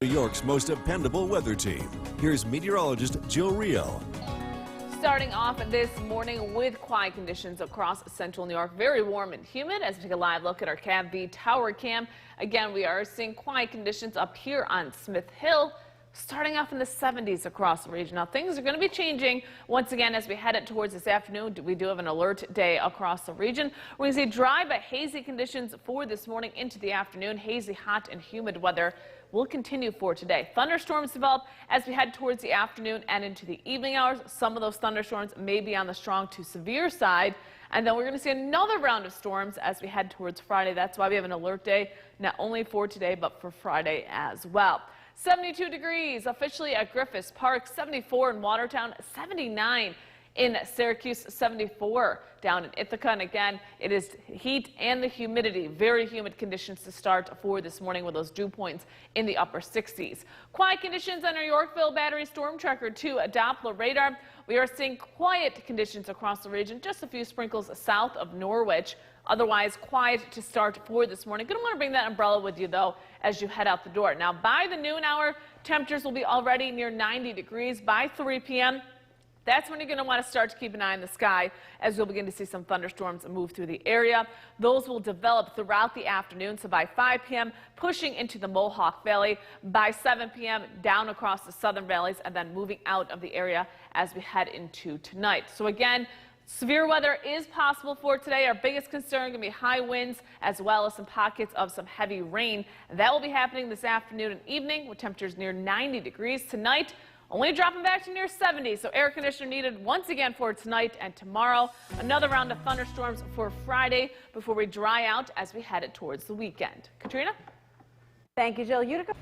New York's most dependable weather team. Here's meteorologist Jill Rio. Starting off this morning with quiet conditions across central New York. Very warm and humid as we take a live look at our CAV tower cam. Again, we are seeing quiet conditions up here on Smith Hill. Starting off in the 70s across the region. Now, things are going to be changing once again as we head it towards this afternoon. We do have an alert day across the region. We're going to see dry but hazy conditions for this morning into the afternoon. Hazy, hot and humid weather will continue for today. Thunderstorms develop as we head towards the afternoon and into the evening hours. Some of those thunderstorms may be on the strong to severe side. And then we're going to see another round of storms as we head towards Friday. That's why we have an alert day, not only for today, but for Friday as well. 72 degrees officially at Griffith Park, 74 in Watertown, 79 in Syracuse, 74 down in Ithaca. And again, it is heat and the humidity, very humid conditions to start for this morning with those dew points in the upper 60s. Quiet conditions on our Yorkville Battery Storm Tracker 2 Doppler radar. We are seeing quiet conditions across the region, just a few sprinkles south of Norwich. Otherwise, quiet to start for this morning. Going to want to bring that umbrella with you, though, as you head out the door. Now, by the noon hour, temperatures will be already near 90 degrees. By 3 p.m., that's when you're going to want to start to keep an eye on the sky as you'll begin to see some thunderstorms move through the area. Those will develop throughout the afternoon. So by 5 p.m., pushing into the Mohawk Valley. By 7 p.m., down across the southern valleys and then moving out of the area as we head into tonight. So again, severe weather is possible for today. Our biggest concern going to be high winds as well as some pockets of some heavy rain. That will be happening this afternoon and evening with temperatures near 90 degrees. Tonight, only dropping back to near 70, so air conditioner needed once again for tonight and tomorrow. Another round of thunderstorms for Friday before we dry out as we head towards the weekend. Katrina? Thank you, Jill. Utica.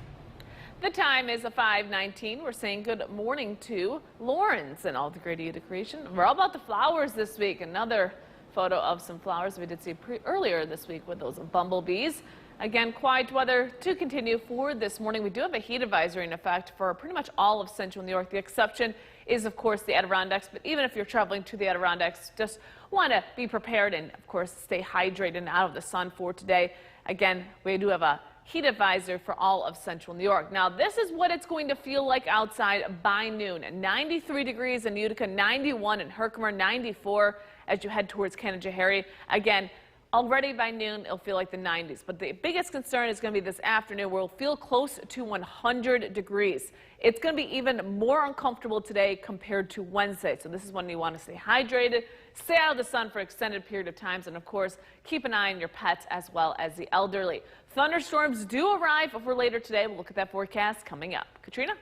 The time is 5:19. We're saying good morning to Lawrence and all the great Utica creation. We're all about the flowers this week. Another photo of some flowers we did see earlier this week with those bumblebees. Again, quiet weather to continue for this morning. We do have a heat advisory in effect for pretty much all of central New York. The exception is, of course, the Adirondacks. But even if you're traveling to the Adirondacks, just want to be prepared and, of course, stay hydrated and out of the sun for today. Again, we do have a heat advisory for all of central New York. Now, this is what it's going to feel like outside by noon. 93 degrees in Utica, 91 in Herkimer, 94 as you head towards Canajoharie. Again, already by noon, it'll feel like the 90s. But the biggest concern is going to be this afternoon where it'll feel close to 100 degrees. It's going to be even more uncomfortable today compared to Wednesday. So this is when you want to stay hydrated, stay out of the sun for an extended period of times, and of course, keep an eye on your pets as well as the elderly. Thunderstorms do arrive for later today. We'll look at that forecast coming up. Katrina?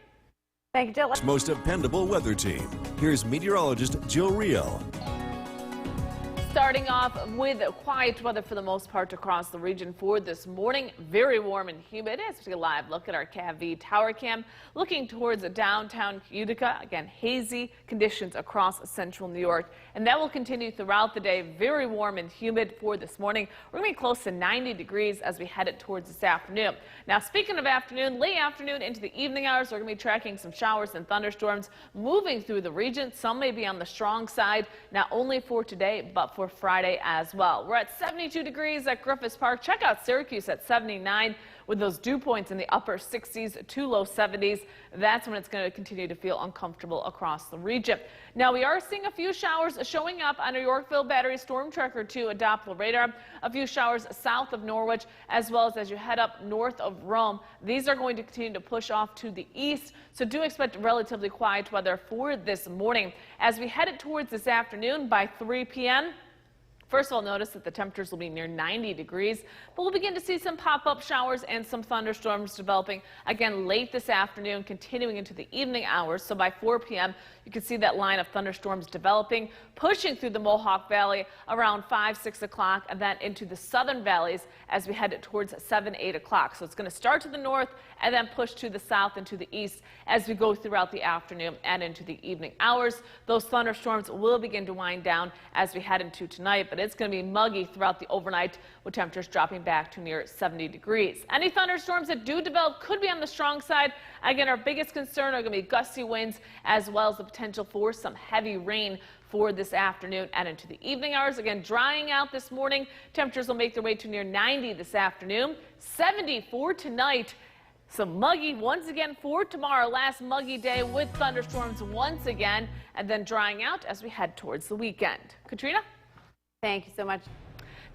Thank you, Jill. Most dependable weather team. Here's meteorologist Jill Rio. Starting off with quiet weather for the most part across the region for this morning. Very warm and humid as we take a live look at our CAV tower cam. Looking towards downtown Utica. Again, hazy conditions across central New York. And that will continue throughout the day. Very warm and humid for this morning. We're going to be close to 90 degrees as we head it towards this afternoon. Now, speaking of afternoon, late afternoon into the evening hours, we're going to be tracking some showers and thunderstorms moving through the region. Some may be on the strong side, not only for today, but for Friday as well. We're at 72 degrees at Griffith Park. Check out Syracuse at 79 with those dew points in the upper 60s to low 70s. That's when it's going to continue to feel uncomfortable across the region. Now, we are seeing a few showers showing up on our Yorkville Battery Storm Tracker 2 Doppler radar. A few showers south of Norwich as well as you head up north of Rome. These are going to continue to push off to the east, so do expect relatively quiet weather for this morning. As we head it towards this afternoon by 3 p.m., first of all, notice that the temperatures will be near 90 degrees, but we'll begin to see some pop-up showers and some thunderstorms developing again late this afternoon, continuing into the evening hours. So by 4 p.m., you can see that line of thunderstorms developing, pushing through the Mohawk Valley around 5, 6 o'clock, and then into the southern valleys as we head towards 7, 8 o'clock. So it's going to start to the north and then push to the south and to the east as we go throughout the afternoon and into the evening hours. Those thunderstorms will begin to wind down as we head into tonight, but it's going to be muggy throughout the overnight with temperatures dropping back to near 70 degrees. Any thunderstorms that do develop could be on the strong side. Again, our biggest concern are going to be gusty winds as well as the potential for some heavy rain for this afternoon and into the evening hours. Again, drying out this morning. Temperatures will make their way to near 90 this afternoon. 70 for tonight. Some muggy once again for tomorrow. Last muggy day with thunderstorms once again, and then drying out as we head towards the weekend. Katrina? Thank you so much.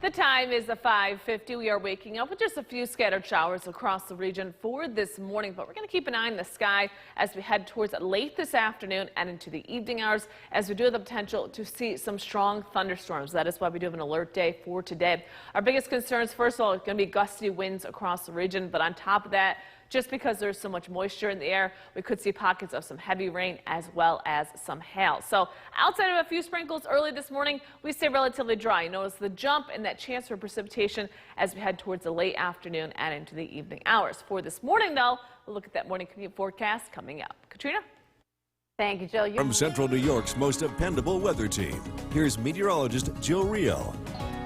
The time is 5:50. We are waking up with just a few scattered showers across the region for this morning, but we're going to keep an eye on the sky as we head towards late this afternoon and into the evening hours, as we do have the potential to see some strong thunderstorms. That is why we do have an alert day for today. Our biggest concerns, first of all, are going to be gusty winds across the region, but on top of that, just because there's so much moisture in the air, we could see pockets of some heavy rain as well as some hail. So outside of a few sprinkles early this morning, we stay relatively dry. Notice the jump and that chance for precipitation as we head towards the late afternoon and into the evening hours. For this morning, though, we'll look at that morning commute forecast coming up. Katrina? Thank you, Jill. From Central New York's most dependable weather team, here's meteorologist Jill Rio.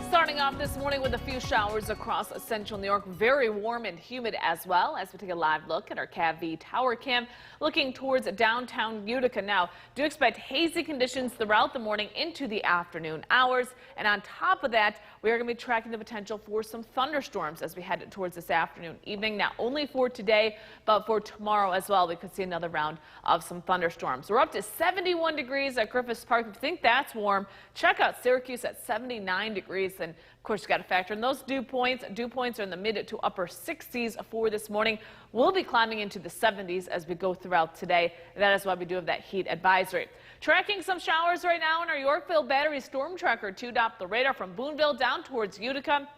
Starting off this morning with a few showers across central New York. Very warm and humid as well as we take a live look at our CAV tower cam looking towards downtown Utica. Now, do expect hazy conditions throughout the morning into the afternoon hours. And on top of that, we are going to be tracking the potential for some thunderstorms as we head towards this afternoon, evening. Not only for today, but for tomorrow as well. We could see another round of some thunderstorms. We're up to 71 degrees at Griffith Park. If you think that's warm, check out Syracuse at 79 degrees. And of course, you got to factor in those dew points. Dew points are in the mid to upper 60s for this morning. We'll be climbing into the 70s as we go throughout today. That is why we do have that heat advisory. Tracking some showers right now in our Yorkville Battery Storm Tracker 2-dot the radar from Boonville down towards Utica.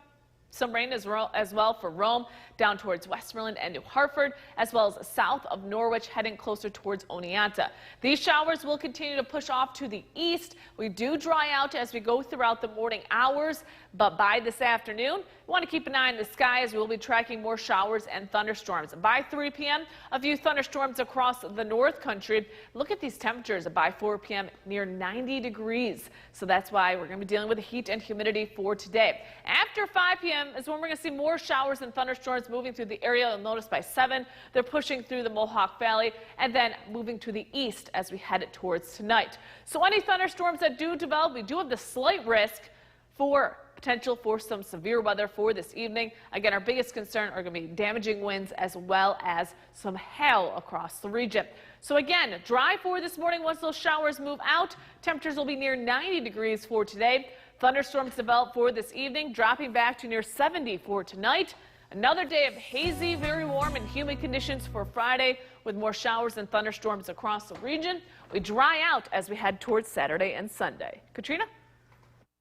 Some rain as well for Rome, down towards Westmoreland and New Hartford, as well as south of Norwich, heading closer towards Oneonta. These showers will continue to push off to the east. We do dry out as we go throughout the morning hours, but by this afternoon, we want to keep an eye on the sky as we will be tracking more showers and thunderstorms. By 3 p.m., a few thunderstorms across the North Country. Look at these temperatures by 4 p.m. near 90 degrees. So that's why we're going to be dealing with the heat and humidity for today. After 5 p.m. is when we're going to see more showers and thunderstorms moving through the area. You'll notice by 7, they're pushing through the Mohawk Valley and then moving to the east as we head towards tonight. So any thunderstorms that do develop, we do have the slight risk for potential for some severe weather for this evening. Again, our biggest concern are going to be damaging winds as well as some hail across the region. So again, dry for this morning. Once those showers move out, temperatures will be near 90 degrees for today. Thunderstorms develop for this evening, dropping back to near 70 for tonight. Another day of hazy, very warm and humid conditions for Friday with more showers and thunderstorms across the region. We dry out as we head towards Saturday and Sunday. Katrina?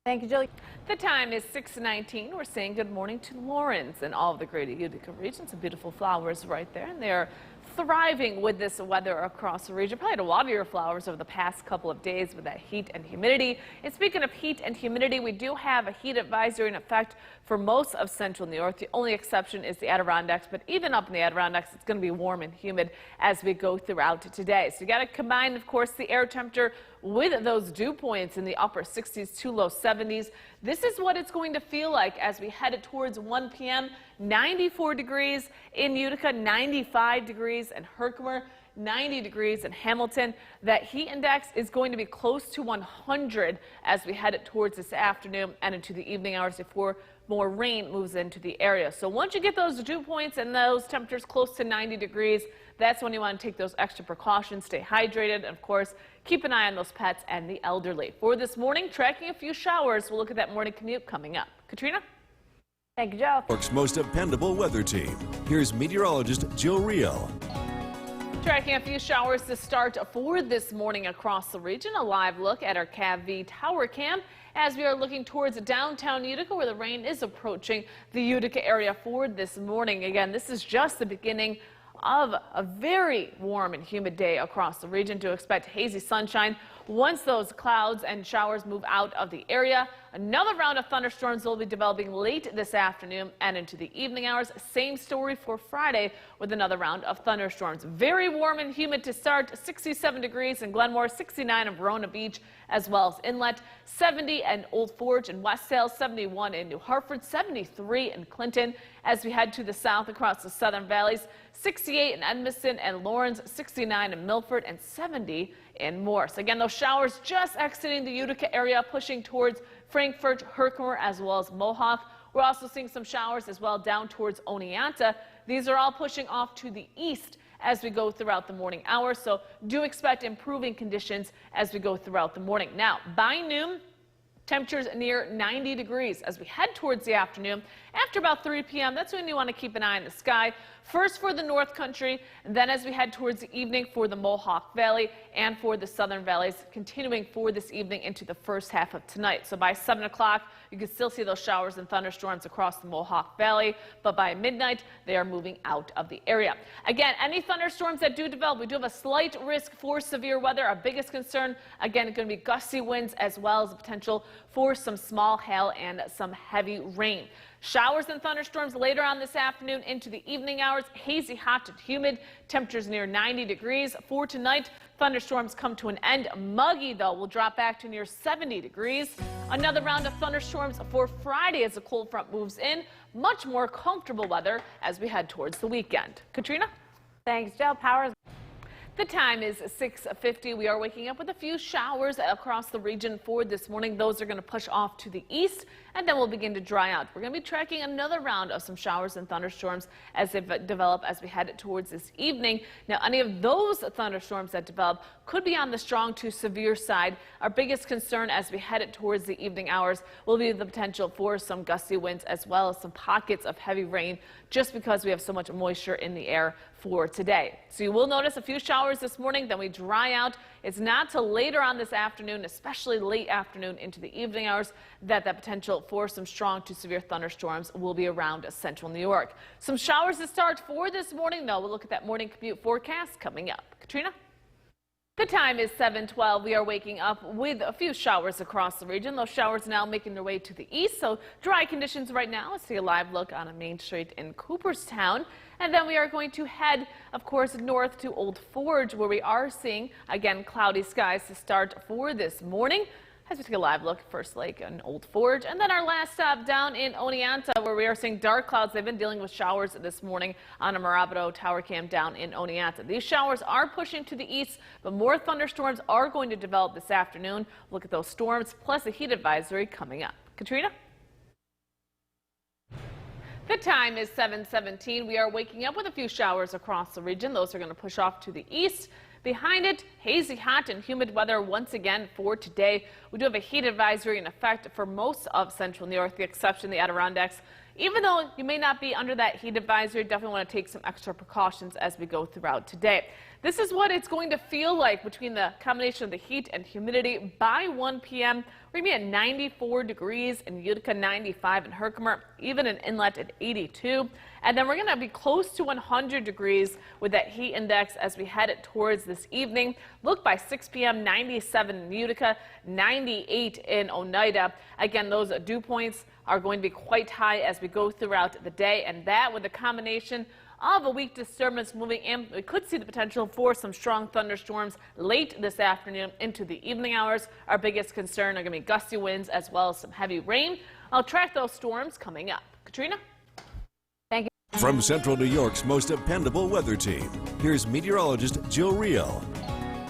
Thank you, Jill. The time is 6:19. We're saying good morning to Lawrence and all of the greater Utica region. Some beautiful flowers right there, and they're thriving with this weather across the region. Probably had a lot of your flowers over the past couple of days with that heat and humidity. And speaking of heat and humidity, we do have a heat advisory in effect for most of central New York. The only exception is the Adirondacks, but even up in the Adirondacks, it's going to be warm and humid as we go throughout today. So you got to combine, of course, the air temperature with those dew points in the upper 60s to low 70s. This is what it's going to feel like as we head towards 1 p.m. 94 degrees in Utica, 95 degrees in Herkimer, 90 degrees in Hamilton. That heat index is going to be close to 100 as we head towards this afternoon and into the evening hours before more rain moves into the area. So once you get those dew points and those temperatures close to 90 degrees, that's when you want to take those extra precautions, stay hydrated, and of course, keep an eye on those pets and the elderly. For this morning, tracking a few showers. We'll look at that morning commute coming up. Katrina? Thank you, Jill. New York's most dependable weather team, here's meteorologist Jill Rio. Tracking a few showers to start for this morning across the region. A live look at our CAV tower cam as we are looking towards downtown Utica, where the rain is approaching the Utica area for this morning. Again, this is just the beginning of a very warm and humid day across the region. To expect hazy sunshine once those clouds and showers move out of the area. Another round of thunderstorms will be developing late this afternoon and into the evening hours. Same story for Friday with another round of thunderstorms. Very warm and humid to start. 67 degrees in Glenmore, 69 in Verona Beach, as well as Inlet, 70 in Old Forge and Westdale, 71 in New Hartford, 73 in Clinton. As we head to the south across the southern valleys, 68 in Edmiston and Lawrence, 69 in Milford, and 70 in Morse. Again, those showers just exiting the Utica area, pushing towards Frankfort, Herkimer, as well as Mohawk. We're also seeing some showers as well down towards Oneonta. these are all pushing off to the east as we go throughout the morning hours. So do expect improving conditions as we go throughout the morning. Now, by noon, temperatures near 90 degrees as we head towards the afternoon. After about 3 p.m., that's when you want to keep an eye on the sky. First for the North Country, then as we head towards the evening for the Mohawk Valley and for the southern valleys, continuing for this evening into the first half of tonight. So by 7 o'clock, you can still see those showers and thunderstorms across the Mohawk Valley, but by midnight, they are moving out of the area. Again, any thunderstorms that do develop, we do have a slight risk for severe weather. Our biggest concern, again, going to be gusty winds as well as the potential for some small hail and some heavy rain. Showers and thunderstorms later on this afternoon into the evening hours. Hazy, hot and humid. Temperatures near 90 degrees. For tonight, thunderstorms come to an end. Muggy, though, will drop back to near 70 degrees. Another round of thunderstorms for Friday as the cold front moves in. Much more comfortable weather as we head towards the weekend. Katrina? Thanks, Jill. Powers. The time is 6:50. We are waking up with a few showers across the region for this morning. Those are going to push off to the east, and then we'll begin to dry out. We're going to be tracking another round of some showers and thunderstorms as they develop as we head towards this evening. Now, any of those thunderstorms that develop could be on the strong to severe side. Our biggest concern as we head towards the evening hours will be the potential for some gusty winds as well as some pockets of heavy rain, just because we have so much moisture in the air for today. So you will notice a few showers this morning, then we dry out. It's not till later on this afternoon, especially late afternoon into the evening hours, that potential for some strong to severe thunderstorms will be around central New York. Some showers to start for this morning, though. We'll look at that morning commute forecast coming up. Katrina? The time is 7:12. We are waking up with a few showers across the region. Those showers now making their way to the east, so dry conditions right now. Let's see a live look on a Main Street in Cooperstown. And then we are going to head, of course, north to Old Forge, where we are seeing, again, cloudy skies to start for this morning. As we take a live look at First Lake and Old Forge. And then our last stop down in Oneonta, where we are seeing dark clouds. They've been dealing with showers this morning on a Mirabito tower cam down in Oneonta. These showers are pushing to the east, but more thunderstorms are going to develop this afternoon. Look at those storms, plus a heat advisory coming up. Katrina? The time is 7:17. We are waking up with a few showers across the region. Those are going to push off to the east. Behind it, hazy, hot and humid weather once again for today. We do have a heat advisory in effect for most of central New York, the exception the Adirondacks. Even though you may not be under that heat advisory, definitely want to take some extra precautions as we go throughout today. This is what it's going to feel like between the combination of the heat and humidity by 1 p.m. We're going to be at 94 degrees in Utica, 95 in Herkimer, even in Inlet at 82. And then we're going to be close to 100 degrees with that heat index as we head towards this evening. Look, by 6 p.m., 97 in Utica, 98 in Oneida. Again, those dew points are going to be quite high as we go throughout the day. And that with a combination of a weak disturbance moving in, we could see the potential for some strong thunderstorms late this afternoon into the evening hours. Our biggest concern are going to be gusty winds as well as some heavy rain. I'll track those storms coming up. Katrina? Thank you. From Central New York's most dependable weather team, here's meteorologist Jill Reel.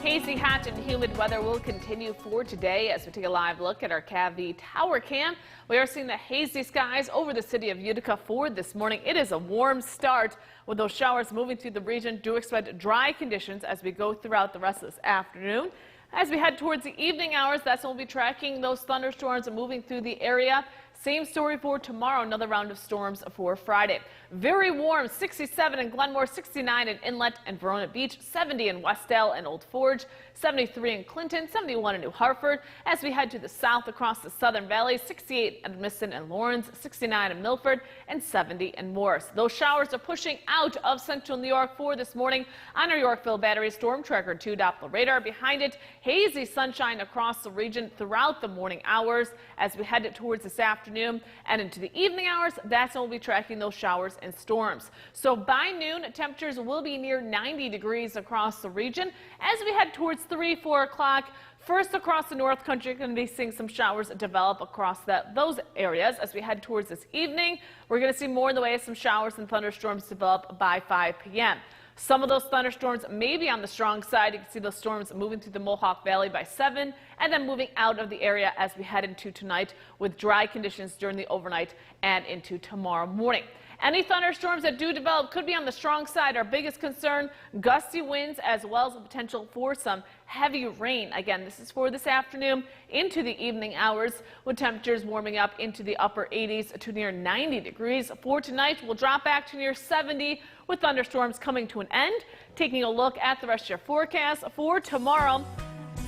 Hazy, hot and humid weather will continue for today as we take a live look at our CAV tower cam. We are seeing the hazy skies over the city of Utica for this morning. It is a warm start with those showers moving through the region. Do expect dry conditions as we go throughout the rest of this afternoon. As we head towards the evening hours, that's when we'll be tracking those thunderstorms moving through the area. Same story for tomorrow, another round of storms for Friday. Very warm, 67 in Glenmore, 69 in Inlet and Verona Beach, 70 in Westdale and Old Forge, 73 in Clinton, 71 in New Hartford. As we head to the south across the Southern Valley, 68 in Edmiston and Lawrence, 69 in Milford, and 70 in Morris. Those showers are pushing out of central New York for this morning on our Yorkville Battery Storm Tracker 2 Doppler radar. Behind it, hazy sunshine across the region throughout the morning hours. As we head towards this afternoon and into the evening hours, that's when we'll be tracking those showers and storms. So by noon, temperatures will be near 90 degrees across the region. As we head towards 3, 4 o'clock, first across the North Country, you're going to be seeing some showers develop across those areas. As we head towards this evening, we're going to see more in the way of some showers and thunderstorms develop by 5 p.m. Some of those thunderstorms may be on the strong side. You can see those storms moving through the Mohawk Valley by 7 and then moving out of the area as we head into tonight with dry conditions during the overnight and into tomorrow morning. Any thunderstorms that do develop could be on the strong side. Our biggest concern, gusty winds as well as the potential for some heavy rain. Again, this is for this afternoon into the evening hours, with temperatures warming up into the upper 80s to near 90 degrees. For tonight, we'll drop back to near 70 with thunderstorms coming to an end. Taking a look at the rest of your forecast for tomorrow.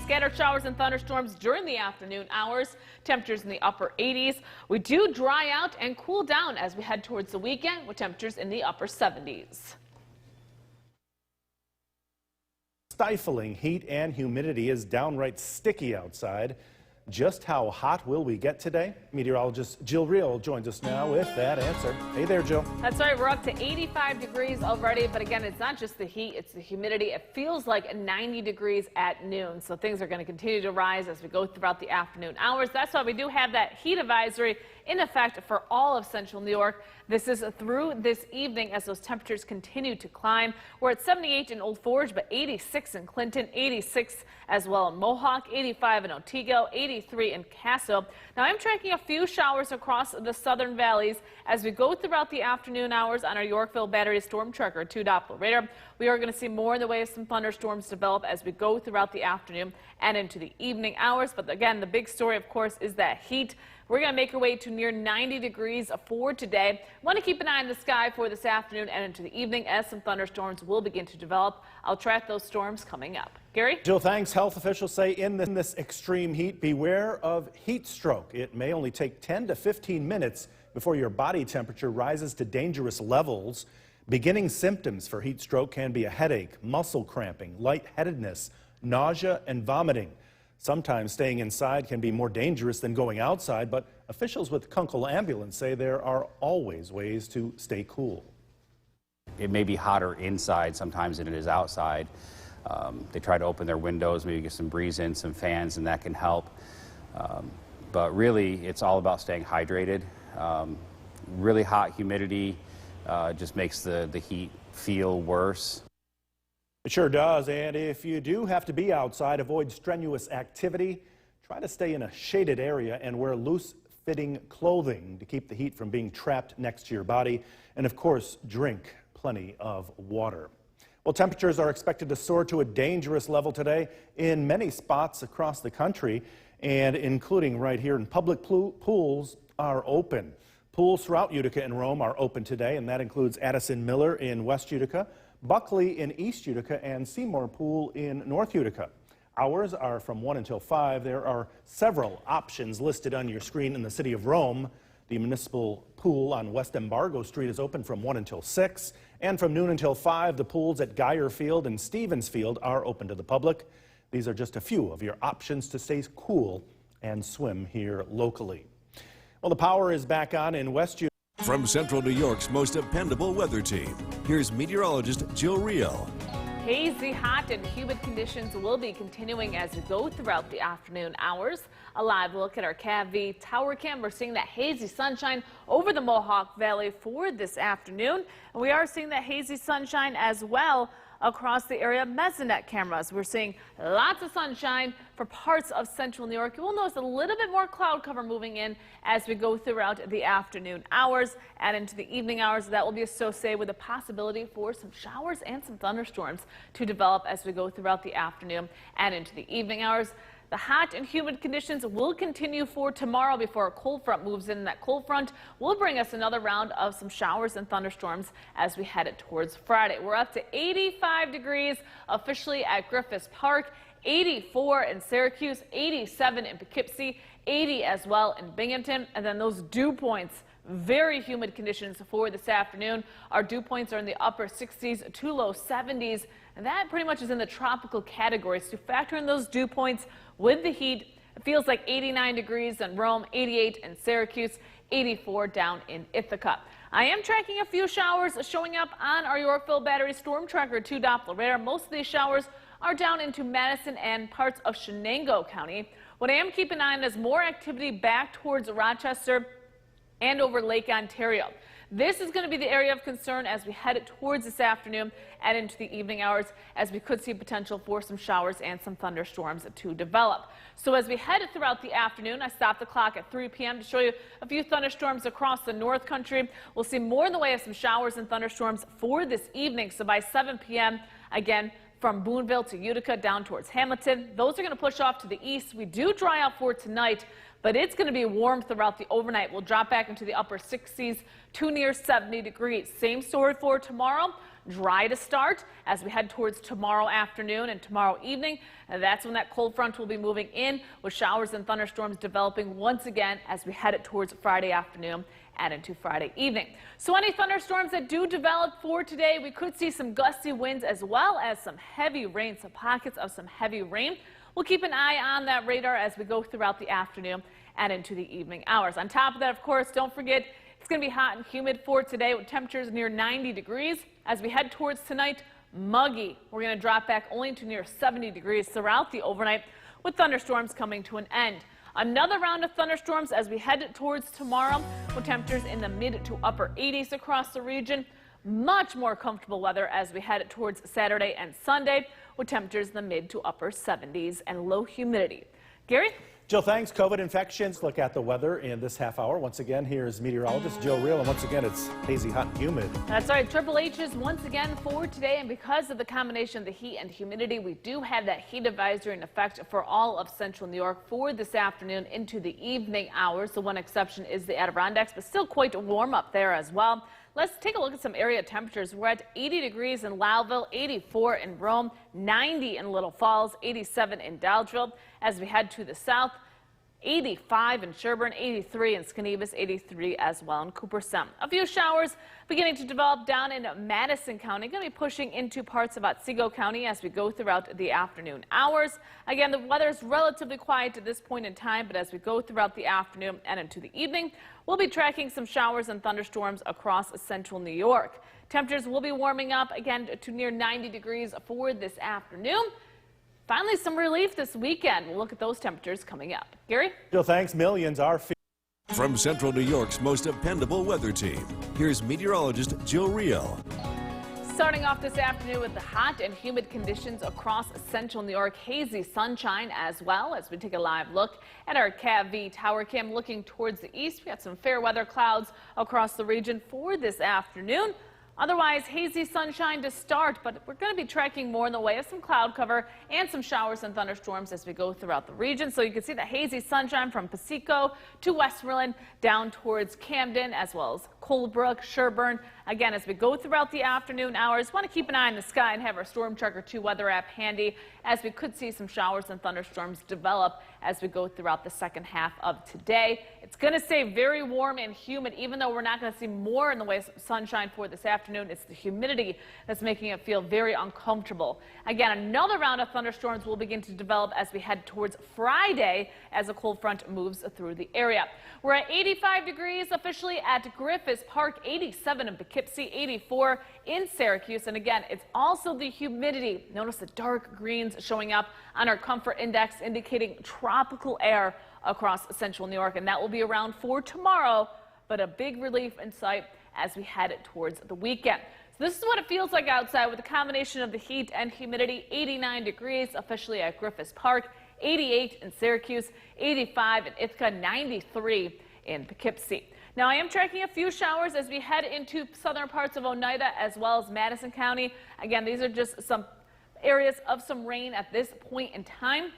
Scattered showers and thunderstorms during the afternoon hours. Temperatures in the upper 80s. We do dry out and cool down as we head towards the weekend with temperatures in the upper 70s. Stifling heat and humidity is downright sticky outside. Just how hot will we get today? Meteorologist Jill Reel joins us now with that answer. Hey there, Jill. That's right. We're up to 85 degrees already. But again, it's not just the heat, it's the humidity. It feels like 90 degrees at noon. So things are going to continue to rise as we go throughout the afternoon hours. That's why we do have that heat advisory in effect for all of central New York. This is through this evening as those temperatures continue to climb. We're at 78 in Old Forge, but 86 in Clinton, 86 as well in Mohawk, 85 in Otsego, 83 in Castle. Now I'm tracking a few showers across the southern valleys as we go throughout the afternoon hours on our Yorkville Battery Storm Tracker 2 Doppler radar. We are going to see more in the way of some thunderstorms develop as we go throughout the afternoon and into the evening hours. But again, the big story, of course, is that heat. We're going to make our way to near 90 degrees for today. Want to keep an eye on the sky for this afternoon and into the evening as some thunderstorms will begin to develop. I'll track those storms coming up. Gary? Jill, thanks. Health officials say in this extreme heat, beware of heat stroke. It may only take 10 to 15 minutes before your body temperature rises to dangerous levels. Beginning symptoms for heat stroke can be a headache, muscle cramping, lightheadedness, nausea, and vomiting. Sometimes staying inside can be more dangerous than going outside, but officials with Kunkel Ambulance say there are always ways to stay cool. It may be hotter inside sometimes than it is outside. They try to open their windows, maybe get some breeze in, some fans, and that can help. But really, it's all about staying hydrated. Really hot humidity just makes the heat feel worse. It sure does, and if you do have to be outside, avoid strenuous activity. Try to stay in a shaded area and wear loose-fitting clothing to keep the heat from being trapped next to your body. And of course, drink plenty of water. Well, temperatures are expected to soar to a dangerous level today in many spots across the country, and including right here. And public pools are open. Pools throughout Utica and Rome are open today, and that includes Addison Miller in West Utica, Buckley in East Utica, and Seymour Pool in North Utica. Hours are from 1 until 5. There are several options listed on your screen in the city of Rome. The municipal pool on West Embargo Street is open from 1 until 6. And from noon until 5, the pools at Geyer Field and Stevens Field are open to the public. These are just a few of your options to stay cool and swim here locally. Well, the power is back on in West Utica. From Central New York's most dependable weather team, here's meteorologist Jill Reel. Hazy, hot, and humid conditions will be continuing as we go throughout the afternoon hours. A live look at our CAV tower cam. We're seeing that hazy sunshine over the Mohawk Valley for this afternoon. And we are seeing that hazy sunshine as well across the area. Mesonet cameras. We're seeing lots of sunshine for parts of central New York. You will notice a little bit more cloud cover moving in as we go throughout the afternoon hours and into the evening hours. That will be associated with a possibility for some showers and some thunderstorms to develop as we go throughout the afternoon and into the evening hours. The hot and humid conditions will continue for tomorrow before a cold front moves in. That cold front will bring us another round of some showers and thunderstorms as we head towards Friday. We're up to 85 degrees officially at Griffith Park, 84 in Syracuse, 87 in Poughkeepsie, 80 as well in Binghamton, and then those dew points. Very humid conditions for this afternoon. Our dew points are in the upper 60s to low 70s, and that pretty much is in the tropical category. So factor in those dew points with the heat. It feels like 89 degrees in Rome, 88 in Syracuse, 84 down in Ithaca. I am tracking a few showers showing up on our Yorkville Battery Storm Tracker 2 Doppler radar. Most of these showers are down into Madison and parts of Shenango County. What I am keeping an eye on is more activity back towards Rochester and over Lake Ontario. This is going to be the area of concern as we head towards this afternoon and into the evening hours, as we could see potential for some showers and some thunderstorms to develop. So as we head throughout the afternoon, I stopped the clock at 3 p.m. to show you a few thunderstorms across the North Country. We'll see more in the way of some showers and thunderstorms for this evening. So by 7 p.m., again, from Boonville to Utica down towards Hamilton, those are going to push off to the east. We do dry out for tonight, but it's going to be warm throughout the overnight. We'll drop back into the upper 60s to near 70 degrees. Same story for tomorrow. Dry to start as we head towards tomorrow afternoon and tomorrow evening. And that's when that cold front will be moving in, with showers and thunderstorms developing once again as we head towards Friday afternoon and into Friday evening. So any thunderstorms that do develop for today, we could see some gusty winds as well as some heavy rain, some pockets of some heavy rain. We'll keep an eye on that radar as we go throughout the afternoon and into the evening hours. On top of that, of course, don't forget, it's going to be hot and humid for today with temperatures near 90 degrees. As we head towards tonight, muggy. We're going to drop back only to near 70 degrees throughout the overnight, with thunderstorms coming to an end. Another round of thunderstorms as we head towards tomorrow, with temperatures in the mid to upper 80s across the region. Much more comfortable weather as we head towards Saturday and Sunday, with temperatures in the mid to upper 70s and low humidity. Gary? Jill, thanks. COVID infections. Look at the weather in this half hour. Once again, here's meteorologist Jill Real, and once again, it's hazy, hot, and humid. That's right. Triple H's once again for today, and because of the combination of the heat and humidity, we do have that heat advisory in effect for all of central New York for this afternoon into the evening hours. The one exception is the Adirondacks, but still quite warm up there as well. Let's take a look at some area temperatures. We're at 80 degrees in Lowville, 84 in Rome, 90 in Little Falls, 87 in Dowdesville. As we head to the south, 85 in Sherburne, 83 in Schenevus, 83 as well in Cooperstown. A few showers beginning to develop down in Madison County, going to be pushing into parts of Otsego County as we go throughout the afternoon hours. Again, the weather is relatively quiet at this point in time, but as we go throughout the afternoon and into the evening, we'll be tracking some showers and thunderstorms across central New York. Temperatures will be warming up again to near 90 degrees for this afternoon. Finally, some relief this weekend. We'll look at those temperatures coming up. Gary? Jill, thanks. Millions are From Central New York's most dependable weather team, here's meteorologist Jill Real. Starting off this afternoon with the hot and humid conditions across central New York, hazy sunshine as well as we take a live look at our CAV tower cam looking towards the east. We got some fair weather clouds across the region for this afternoon. Otherwise, hazy sunshine to start, but we're going to be tracking more in the way of some cloud cover and some showers and thunderstorms as we go throughout the region. So you can see the hazy sunshine from Piseco to Westmoreland down towards Camden, as well as Colebrook, Sherburne. Again, as we go throughout the afternoon hours, want to keep an eye on the sky and have our Storm Tracker 2 weather app handy, as we could see some showers and thunderstorms develop as we go throughout the second half of today. It's going to stay very warm and humid, even though we're not going to see more in the way of sunshine for this afternoon. It's the humidity that's making it feel very uncomfortable. Again, another round of thunderstorms will begin to develop as we head towards Friday as a cold front moves through the area. We're at 85 degrees officially at Griffith Park, 87 in Poughkeepsie, 84 in Syracuse. And again, it's also the humidity. Notice the dark greens showing up on our comfort index, indicating tropical air across central New York. And that will be around for tomorrow, but a big relief in sight as we head towards the weekend. So this is what it feels like outside with a combination of the heat and humidity. 89 degrees officially at Griffith Park, 88 in Syracuse, 85 in Ithaca, 93 in Poughkeepsie. Now, I am tracking a few showers as we head into southern parts of Oneida as well as Madison County. Again, these are just some areas of some rain at this point in time.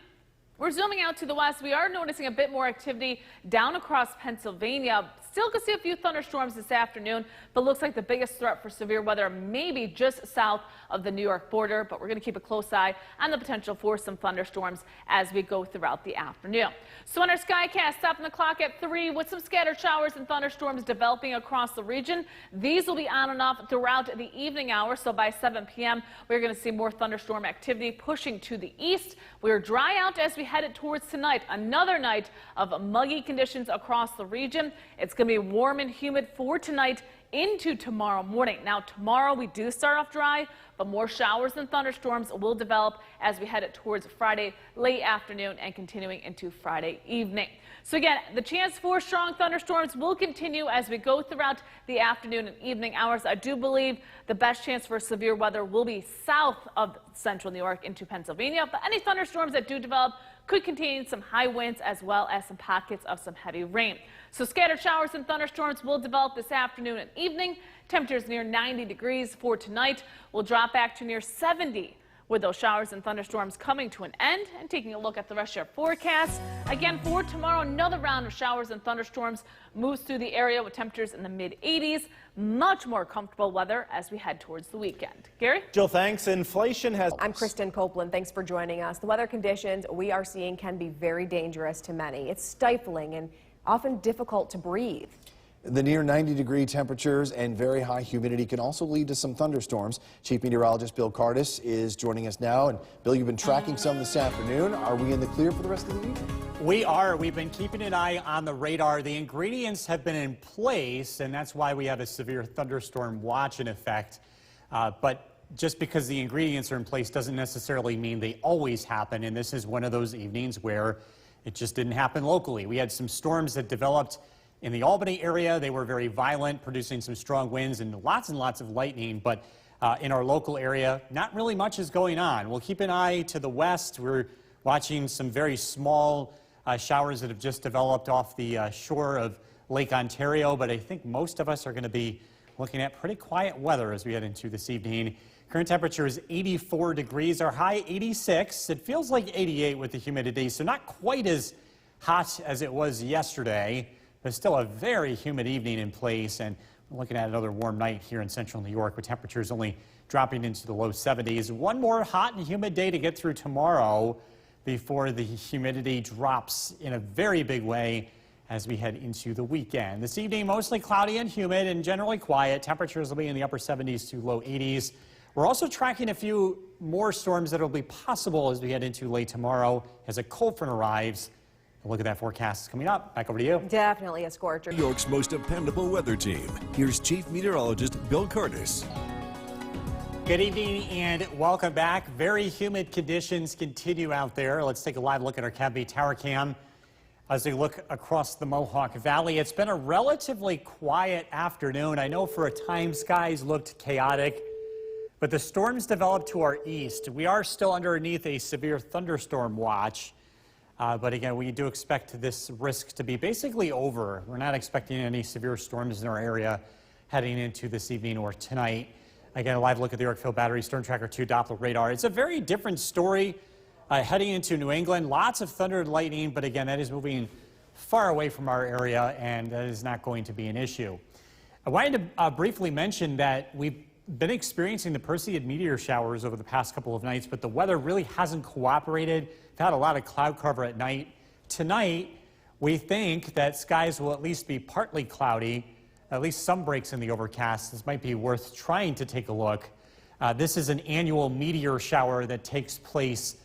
We're zooming out to the west. We are noticing a bit more activity down across Pennsylvania. Still could see a few thunderstorms this afternoon, but looks like the biggest threat for severe weather may be just south of the New York border. But we're going to keep a close eye on the potential for some thunderstorms as we go throughout the afternoon. So on our Skycast, stopping the clock at 3 with some scattered showers and thunderstorms developing across the region. These will be on and off throughout the evening hours. So by 7 p.m., we're going to see more thunderstorm activity pushing to the east. We're dry out as we head towards tonight. Another night of muggy conditions across the region. It's going to be warm and humid for tonight into tomorrow morning. Now, tomorrow we do start off dry, but more showers and thunderstorms will develop as we head towards Friday late afternoon and continuing into Friday evening. So again, the chance for strong thunderstorms will continue as we go throughout the afternoon and evening hours. I do believe the best chance for severe weather will be south of central New York into Pennsylvania, but any thunderstorms that do develop could contain some high winds as well as some pockets of some heavy rain. So scattered showers and thunderstorms will develop this afternoon and evening. Temperatures near 90 degrees for tonight will drop back to near 70 with those showers and thunderstorms coming to an end. And taking a look at the rest of your forecast, again for tomorrow, another round of showers and thunderstorms moves through the area with temperatures in the mid-80s. Much more comfortable weather as we head towards the weekend. Gary? Jill, thanks. Inflation has... I'm Kristen Copeland. Thanks for joining us. The weather conditions we are seeing can be very dangerous to many. It's stifling and often difficult to breathe. The near 90-degree temperatures and very high humidity can also lead to some thunderstorms. Chief Meteorologist Bill Cardis is joining us now. And Bill, you've been tracking some this afternoon. Are we in the clear for the rest of the evening? We are. We've been keeping an eye on the radar. The ingredients have been in place, and that's why we have a severe thunderstorm watch in effect. But just because the ingredients are in place doesn't necessarily mean they always happen. And this is one of those evenings where it just didn't happen locally. We had some storms that developed in the Albany area. They were very violent, producing some strong winds and lots of lightning. But in our local area, not really much is going on. We'll keep an eye to the west. We're watching some very small showers that have just developed off the shore of Lake Ontario. But I think most of us are going to be looking at pretty quiet weather as we head into this evening. Current temperature is 84 degrees. Our high 86. It feels like 88 with the humidity, so not quite as hot as it was yesterday. There's still a very humid evening in place, and we're looking at another warm night here in central New York with temperatures only dropping into the low 70s. One more hot and humid day to get through tomorrow before the humidity drops in a very big way as we head into the weekend. This evening, mostly cloudy and humid and generally quiet. Temperatures will be in the upper 70s to low 80s. We're also tracking a few more storms that will be possible as we head into late tomorrow as a cold front arrives. A look at that forecast coming up. Back over to you. Definitely a scorcher. New York's most dependable weather team. Here's Chief Meteorologist Bill Cardis. Good evening and welcome back. Very humid conditions continue out there. Let's take a live look at our Cab Tower Cam as we look across the Mohawk Valley. It's been a relatively quiet afternoon. I know for a time skies looked chaotic, but the storms developed to our east. We are still underneath a severe thunderstorm watch. But again, we do expect this risk to be basically over. We're not expecting any severe storms in our area heading into this evening or tonight. Again, a live look at the Yorkville Battery Storm Tracker 2 Doppler radar. It's a very different story heading into New England. Lots of thunder and lightning, but again, that is moving far away from our area, and that is not going to be an issue. I wanted to briefly mention that we've been experiencing the Perseid meteor showers over the past couple of nights, but the weather really hasn't cooperated. We've had a lot of cloud cover at night. Tonight, we think that skies will at least be partly cloudy, at least some breaks in the overcast. This might be worth trying to take a look. This is an annual meteor shower that takes place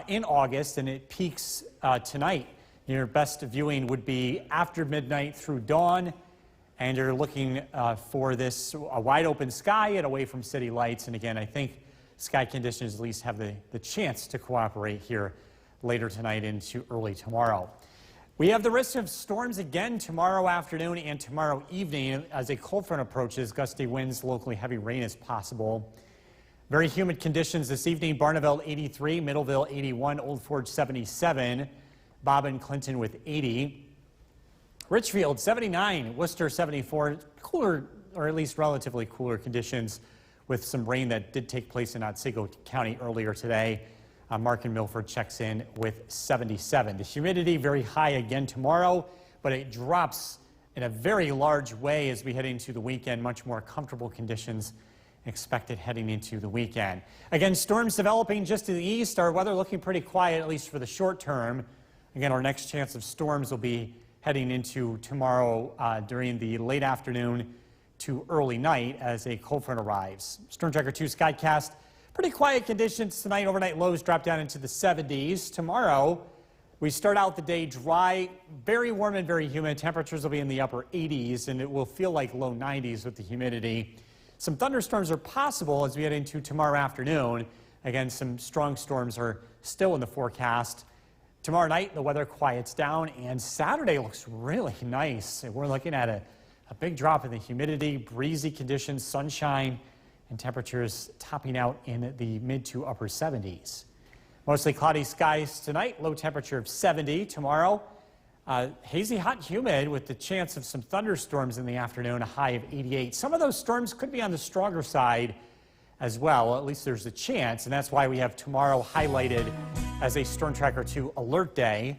in August, and it peaks tonight. Your best viewing would be after midnight through dawn, and you're looking for this wide open sky and away from city lights. And again, I think sky conditions at least have the chance to cooperate here later tonight into early tomorrow. We have the risk of storms again tomorrow afternoon and tomorrow evening as a cold front approaches. Gusty winds, locally heavy rain is possible. Very humid conditions this evening. Barneveld 83, Middleville 81, Old Forge 77, Bob and Clinton with 80. Richfield 79, Worcester 74, cooler, or at least relatively cooler conditions with some rain that did take place in Otsego County earlier today. Mark and Milford checks in with 77. The humidity very high again tomorrow, but it drops in a very large way as we head into the weekend. Much more comfortable conditions expected heading into the weekend. Again, storms developing just to the east. Our weather looking pretty quiet, at least for the short term. Again, our next chance of storms will be heading into tomorrow during the late afternoon to early night as a cold front arrives. Storm Tracker 2 Skycast. Pretty quiet conditions tonight. Overnight lows drop down into the 70s. Tomorrow, we start out the day dry, very warm and very humid. Temperatures will be in the upper 80s, and it will feel like low 90s with the humidity. some thunderstorms are possible as we head into tomorrow afternoon. Again, some strong storms are still in the forecast. Tomorrow night, the weather quiets down, and Saturday looks really nice. We're looking at a big drop in the humidity, breezy conditions, sunshine, and temperatures topping out in the mid to upper 70s. Mostly cloudy skies tonight, low temperature of 70. Tomorrow, hazy, hot, humid with the chance of some thunderstorms in the afternoon, a high of 88. Some of those storms could be on the stronger side as well. At least there's a chance, and that's why we have tomorrow highlighted as a Storm Tracker 2 alert day.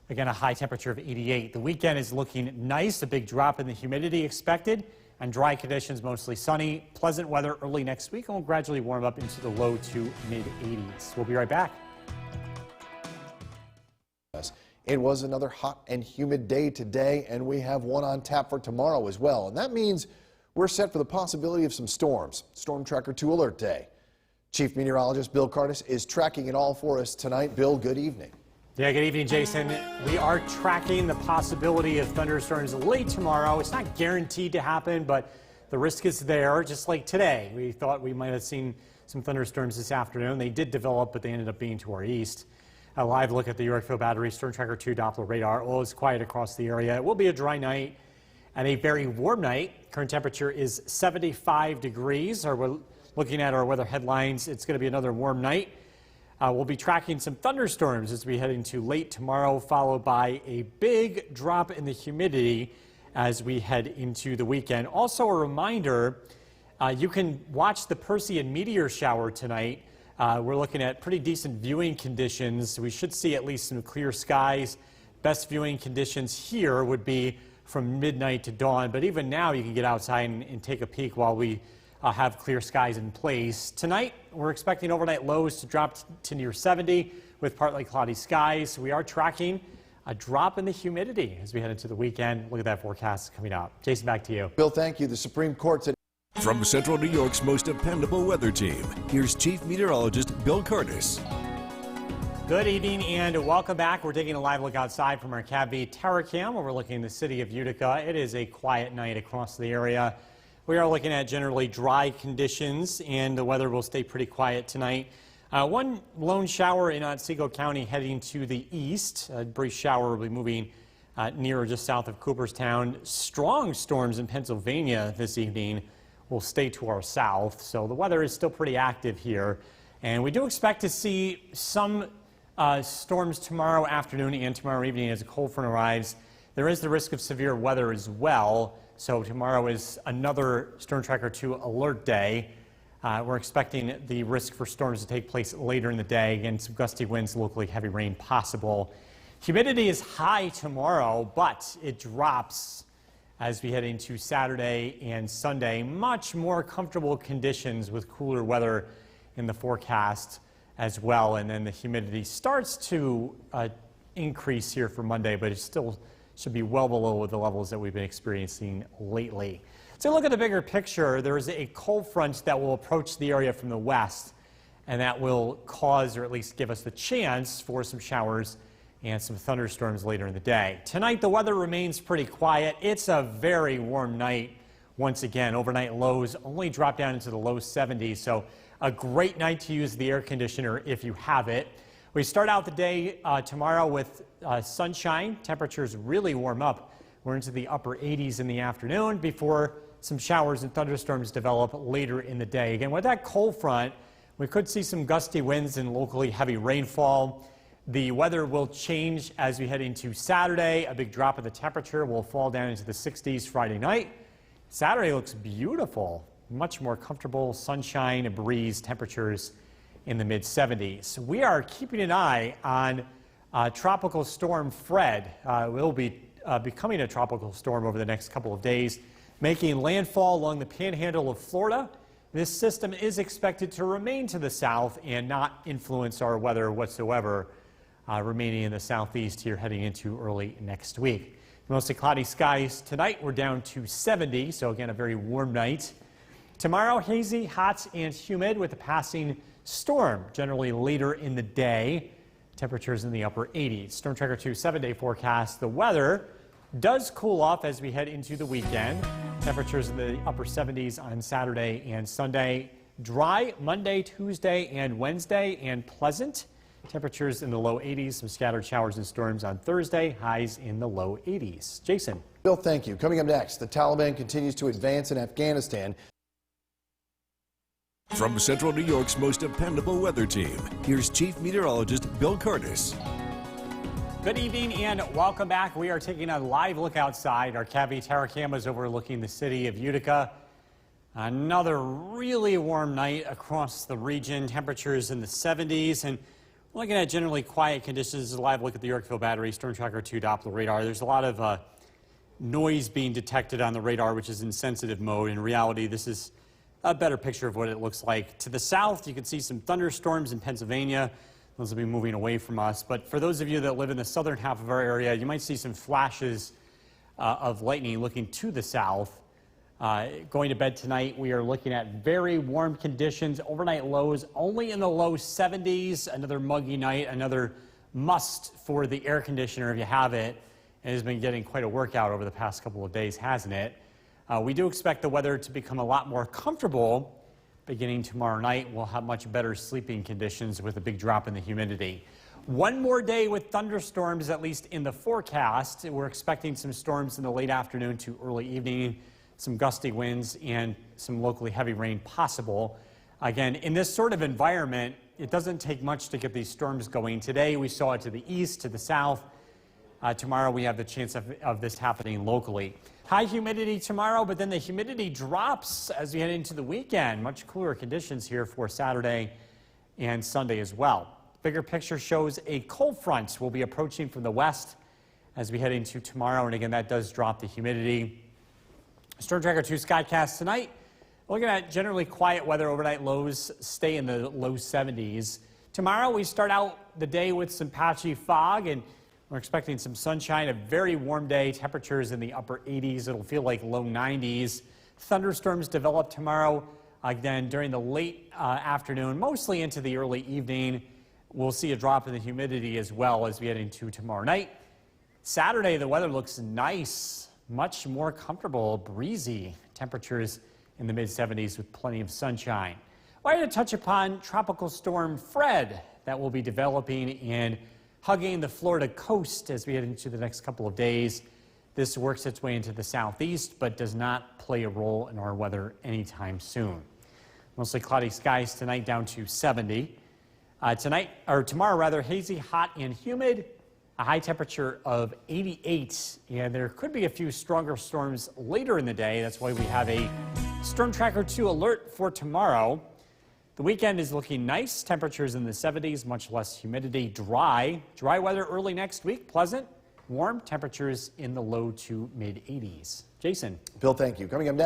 Again, a high temperature of 88. The weekend is looking nice, a big drop in the humidity expected, and dry conditions, mostly sunny. Pleasant weather early next week, and we'll gradually warm up into the low to mid 80s. We'll be right back. It was another hot and humid day today, and we have one on tap for tomorrow as well. And that means we're set for the possibility of some storms. Storm Tracker 2 alert day. Chief Meteorologist Bill Cardis is tracking it all for us tonight. Bill, good evening. Yeah, good evening, Jason. We are tracking the possibility of thunderstorms late tomorrow. It's not guaranteed to happen, but the risk is there, just like today. We thought we might have seen some thunderstorms this afternoon. They did develop, but they ended up being to our east. A live look at the Yorkville Battery Storm Tracker 2 Doppler radar. All is quiet across the area. It will be a dry night and a very warm night. Current temperature is 75 degrees. We're looking at our weather headlines. It's going to be another warm night. We'll be tracking some thunderstorms as we head into late tomorrow, followed by a big drop in the humidity as we head into the weekend. Also a reminder, you can watch the Perseid meteor shower tonight. We're looking at pretty decent viewing conditions. We should see at least some clear skies. Best viewing conditions here would be from midnight to dawn, but even now you can get outside and take a peek while we have clear skies in place. Tonight, we're expecting overnight lows to drop to near 70 with partly cloudy skies. We are tracking a drop in the humidity as we head into the weekend. Look at that forecast coming up. Jason, back to you. Bill, thank you. The Supreme Court said. From Central New York's most dependable weather team, here's Chief Meteorologist Bill Cardis. Good evening and welcome back. We're taking a live look outside from our CAVV Tower Cam overlooking the city of Utica. It is a quiet night across the area. We are looking at generally dry conditions, and the weather will stay pretty quiet tonight. One lone shower in Otsego County heading to the east. A brief shower will be moving near or just south of Cooperstown. Strong storms in Pennsylvania this evening will stay to our south, so the weather is still pretty active here. And we do expect to see some storms tomorrow afternoon and tomorrow evening as a cold front arrives. There is the risk of severe weather as well. So tomorrow is another Storm Tracker 2 alert day. We're expecting the risk for storms to take place later in the day. Again, some gusty winds, locally heavy rain possible. Humidity is high tomorrow, but it drops as we head into Saturday and Sunday. Much more comfortable conditions with cooler weather in the forecast as well. And then the humidity starts to increase here for Monday, but it still should be well below the levels that we've been experiencing lately. So look at the bigger picture. There is a cold front that will approach the area from the west, and that will cause, or at least give us the chance for some showers and some thunderstorms later in the day. Tonight, the weather remains pretty quiet. It's a very warm night. Once again, overnight lows only drop down into the low 70s, so a great night to use the air conditioner if you have it. We start out the day tomorrow with sunshine. Temperatures really warm up. We're into the upper 80s in the afternoon before some showers and thunderstorms develop later in the day. Again, with that cold front, we could see some gusty winds and locally heavy rainfall. The weather will change as we head into Saturday. A big drop in the temperature will fall down into the 60s Friday night. Saturday looks beautiful. Much more comfortable, sunshine, a breeze, temperatures in the mid-70s. We are keeping an eye on Tropical Storm Fred. Will be becoming a tropical storm over the next couple of days, making landfall along the panhandle of Florida. This system is expected to remain to the south and not influence our weather whatsoever, remaining in the southeast here heading into early next week. Mostly cloudy skies tonight. We're down to 70, so again, a very warm night. Tomorrow, hazy, hot, and humid with a passing storm, generally later in the day. Temperatures in the upper 80s. Storm Tracker 2 7-day forecast. The weather does cool off as we head into the weekend. Temperatures in the upper 70s on Saturday and Sunday. Dry Monday, Tuesday, and Wednesday, and pleasant. Temperatures in the low 80s. Some scattered showers and storms on Thursday. Highs in the low 80s. Jason. Bill, thank you. Coming up next, the Taliban continues to advance in Afghanistan. From Central New York's most dependable weather team, here's Chief Meteorologist Bill Curtis. Good evening and welcome back. We are taking a live look outside. Our KABV Tower Cam is overlooking the city of Utica. Another really warm night across the region. Temperatures in the 70s, and we're looking at generally quiet conditions. This is a live look at the Yorkville Battery Storm Tracker 2 Doppler radar. There's a lot of noise being detected on the radar, which is in sensitive mode. In reality, this is a better picture of what it looks like. To the south, you can see some thunderstorms in Pennsylvania. Those will be moving away from us. But for those of you that live in the southern half of our area, you might see some flashes of lightning looking to the south. Going to bed tonight, we are looking at very warm conditions. Overnight lows only in the low 70s. Another muggy night, another must for the air conditioner if you have it. It has been getting quite a workout over the past couple of days, hasn't it? We do expect the weather to become a lot more comfortable. Beginning tomorrow night, we'll have much better sleeping conditions with a big drop in the humidity. One more day with thunderstorms, at least in the forecast. We're expecting some storms in the late afternoon to early evening, some gusty winds, and some locally heavy rain possible. Again, in this sort of environment, it doesn't take much to get these storms going. Today, we saw it to the east, to the south. Tomorrow, we have the chance of this happening locally. High humidity tomorrow, but then the humidity drops as we head into the weekend. Much cooler conditions here for Saturday and Sunday as well. Bigger picture shows a cold front will be approaching from the west as we head into tomorrow, and again, that does drop the humidity. Storm Tracker 2 Skycast tonight. Looking at generally quiet weather. Overnight lows stay in the low 70s. Tomorrow, we start out the day with some patchy fog, and we're expecting some sunshine, a very warm day, temperatures in the upper 80s. It'll feel like low 90s. Thunderstorms develop tomorrow, again, during the late afternoon, mostly into the early evening. We'll see a drop in the humidity as well as we head into tomorrow night. Saturday, the weather looks nice, much more comfortable, breezy. Temperatures in the mid-70s with plenty of sunshine. I wanted to touch upon Tropical Storm Fred that will be developing and hugging the Florida coast as we head into the next couple of days. This works its way into the southeast, but does not play a role in our weather anytime soon. Mostly cloudy skies tonight, down to 70. Tomorrow, hazy, hot, and humid. A high temperature of 88, and there could be a few stronger storms later in the day. That's why we have a Storm Tracker 2 alert for tomorrow. The weekend is looking nice. Temperatures in the 70s, much less humidity. Dry weather early next week. Pleasant, warm temperatures in the low to mid 80s. Jason. Bill, thank you. Coming up next.